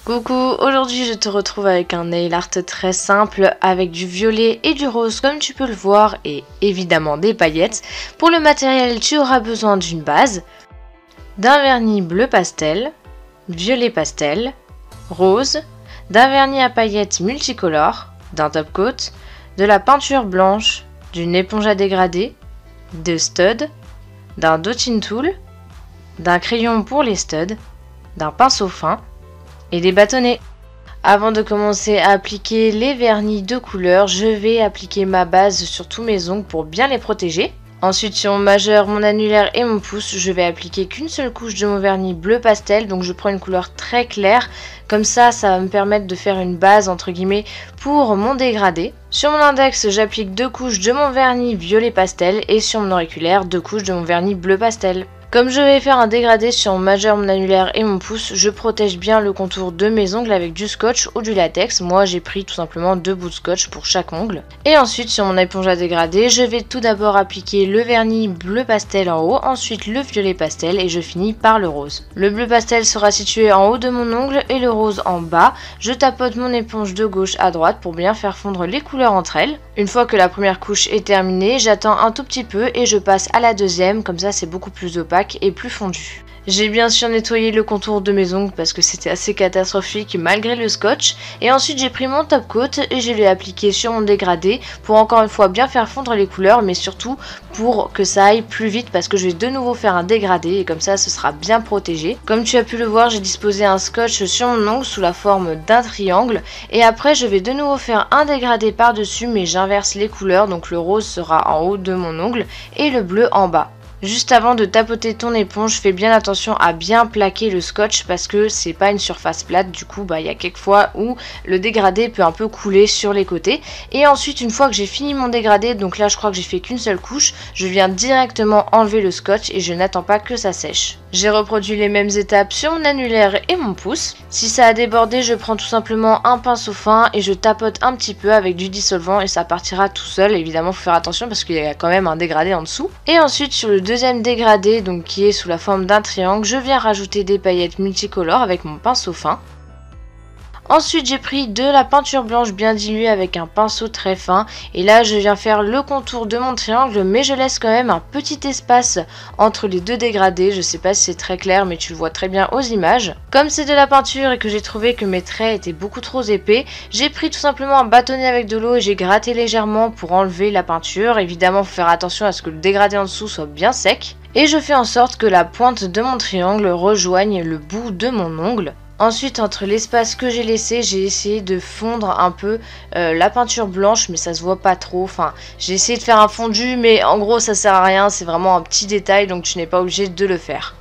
Coucou, aujourd'hui je te retrouve avec un nail art très simple avec du violet et du rose comme tu peux le voir et évidemment des paillettes. Pour le matériel tu auras besoin d'une base, d'un vernis bleu pastel, violet pastel, rose, d'un vernis à paillettes multicolore, d'un top coat, de la peinture blanche, d'une éponge à dégradé, de studs, d'un dotting tool, d'un crayon pour les studs, d'un pinceau fin et des bâtonnets. Avant de commencer à appliquer les vernis de couleur, je vais appliquer ma base sur tous mes ongles pour bien les protéger. Ensuite sur mon majeur, mon annulaire et mon pouce, je vais appliquer qu'une seule couche de mon vernis bleu pastel, donc je prends une couleur très claire, comme ça va me permettre de faire une base entre guillemets pour mon dégradé. Sur mon index, j'applique 2 couches de mon vernis violet pastel et sur mon auriculaire 2 couches de mon vernis bleu pastel. Comme je vais faire un dégradé sur mon majeur, mon annulaire et mon pouce, je protège bien le contour de mes ongles avec du scotch ou du latex. Moi j'ai pris tout simplement 2 bouts de scotch pour chaque ongle. Et ensuite sur mon éponge à dégradé, je vais tout d'abord appliquer le vernis bleu pastel en haut, ensuite le violet pastel et je finis par le rose. Le bleu pastel sera situé en haut de mon ongle et le rose en bas. Je tapote mon éponge de gauche à droite pour bien faire fondre les couleurs entre elles. Une fois que la première couche est terminée, j'attends un tout petit peu et je passe à la deuxième, comme ça c'est beaucoup plus opaque et plus fondu. J'ai bien sûr nettoyé le contour de mes ongles parce que c'était assez catastrophique malgré le scotch. Et ensuite j'ai pris mon top coat et je l'ai appliqué sur mon dégradé pour encore une fois bien faire fondre les couleurs, mais surtout pour que ça aille plus vite parce que je vais de nouveau faire un dégradé et comme ça ce sera bien protégé. Comme tu as pu le voir, j'ai disposé un scotch sur mon ongle sous la forme d'un triangle et après je vais de nouveau faire un dégradé par dessus, mais j'inverse les couleurs, donc le rose sera en haut de mon ongle et le bleu en bas. Juste avant de tapoter ton éponge, fais bien attention à bien plaquer le scotch parce que c'est pas une surface plate, du coup il y a quelques fois où le dégradé peut un peu couler sur les côtés. Et ensuite une fois que j'ai fini mon dégradé, donc là je crois que j'ai fait qu'une seule couche, je viens directement enlever le scotch et je n'attends pas que ça sèche. J'ai reproduit les mêmes étapes sur mon annulaire et mon pouce. Si ça a débordé, je prends tout simplement un pinceau fin et je tapote un petit peu avec du dissolvant et ça partira tout seul. Évidemment faut faire attention parce qu'il y a quand même un dégradé en dessous. Et ensuite sur le deuxième dégradé, donc qui est sous la forme d'un triangle, je viens rajouter des paillettes multicolores avec mon pinceau fin. Ensuite j'ai pris de la peinture blanche bien diluée avec un pinceau très fin et là je viens faire le contour de mon triangle, mais je laisse quand même un petit espace entre les deux dégradés. Je sais pas si c'est très clair mais tu le vois très bien aux images. Comme c'est de la peinture et que j'ai trouvé que mes traits étaient beaucoup trop épais, j'ai pris tout simplement un bâtonnet avec de l'eau et j'ai gratté légèrement pour enlever la peinture. Évidemment faut faire attention à ce que le dégradé en dessous soit bien sec. Et je fais en sorte que la pointe de mon triangle rejoigne le bout de mon ongle. Ensuite, entre l'espace que j'ai laissé, j'ai essayé de fondre un peu la peinture blanche, mais ça se voit pas trop. Enfin, j'ai essayé de faire un fondu, mais en gros, ça sert à rien. C'est vraiment un petit détail, donc tu n'es pas obligé de le faire.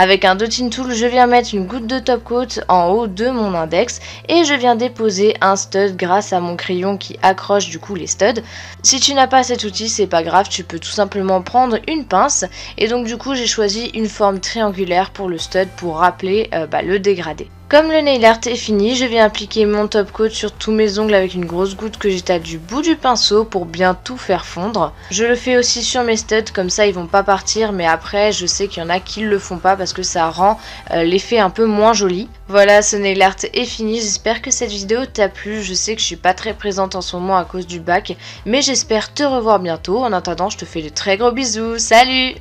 Avec un dotting tool, je viens mettre une goutte de top coat en haut de mon index et je viens déposer un stud grâce à mon crayon qui accroche du coup les studs. Si tu n'as pas cet outil, c'est pas grave, tu peux tout simplement prendre une pince et donc du coup j'ai choisi une forme triangulaire pour le stud pour rappeler le dégradé. Comme le nail art est fini, je viens appliquer mon top coat sur tous mes ongles avec une grosse goutte que j'étale du bout du pinceau pour bien tout faire fondre. Je le fais aussi sur mes studs, comme ça ils vont pas partir, mais après je sais qu'il y en a qui le font pas parce que ça rend l'effet un peu moins joli. Voilà, ce nail art est fini, j'espère que cette vidéo t'a plu. Je sais que je suis pas très présente en ce moment à cause du bac, mais j'espère te revoir bientôt. En attendant, je te fais de très gros bisous, salut!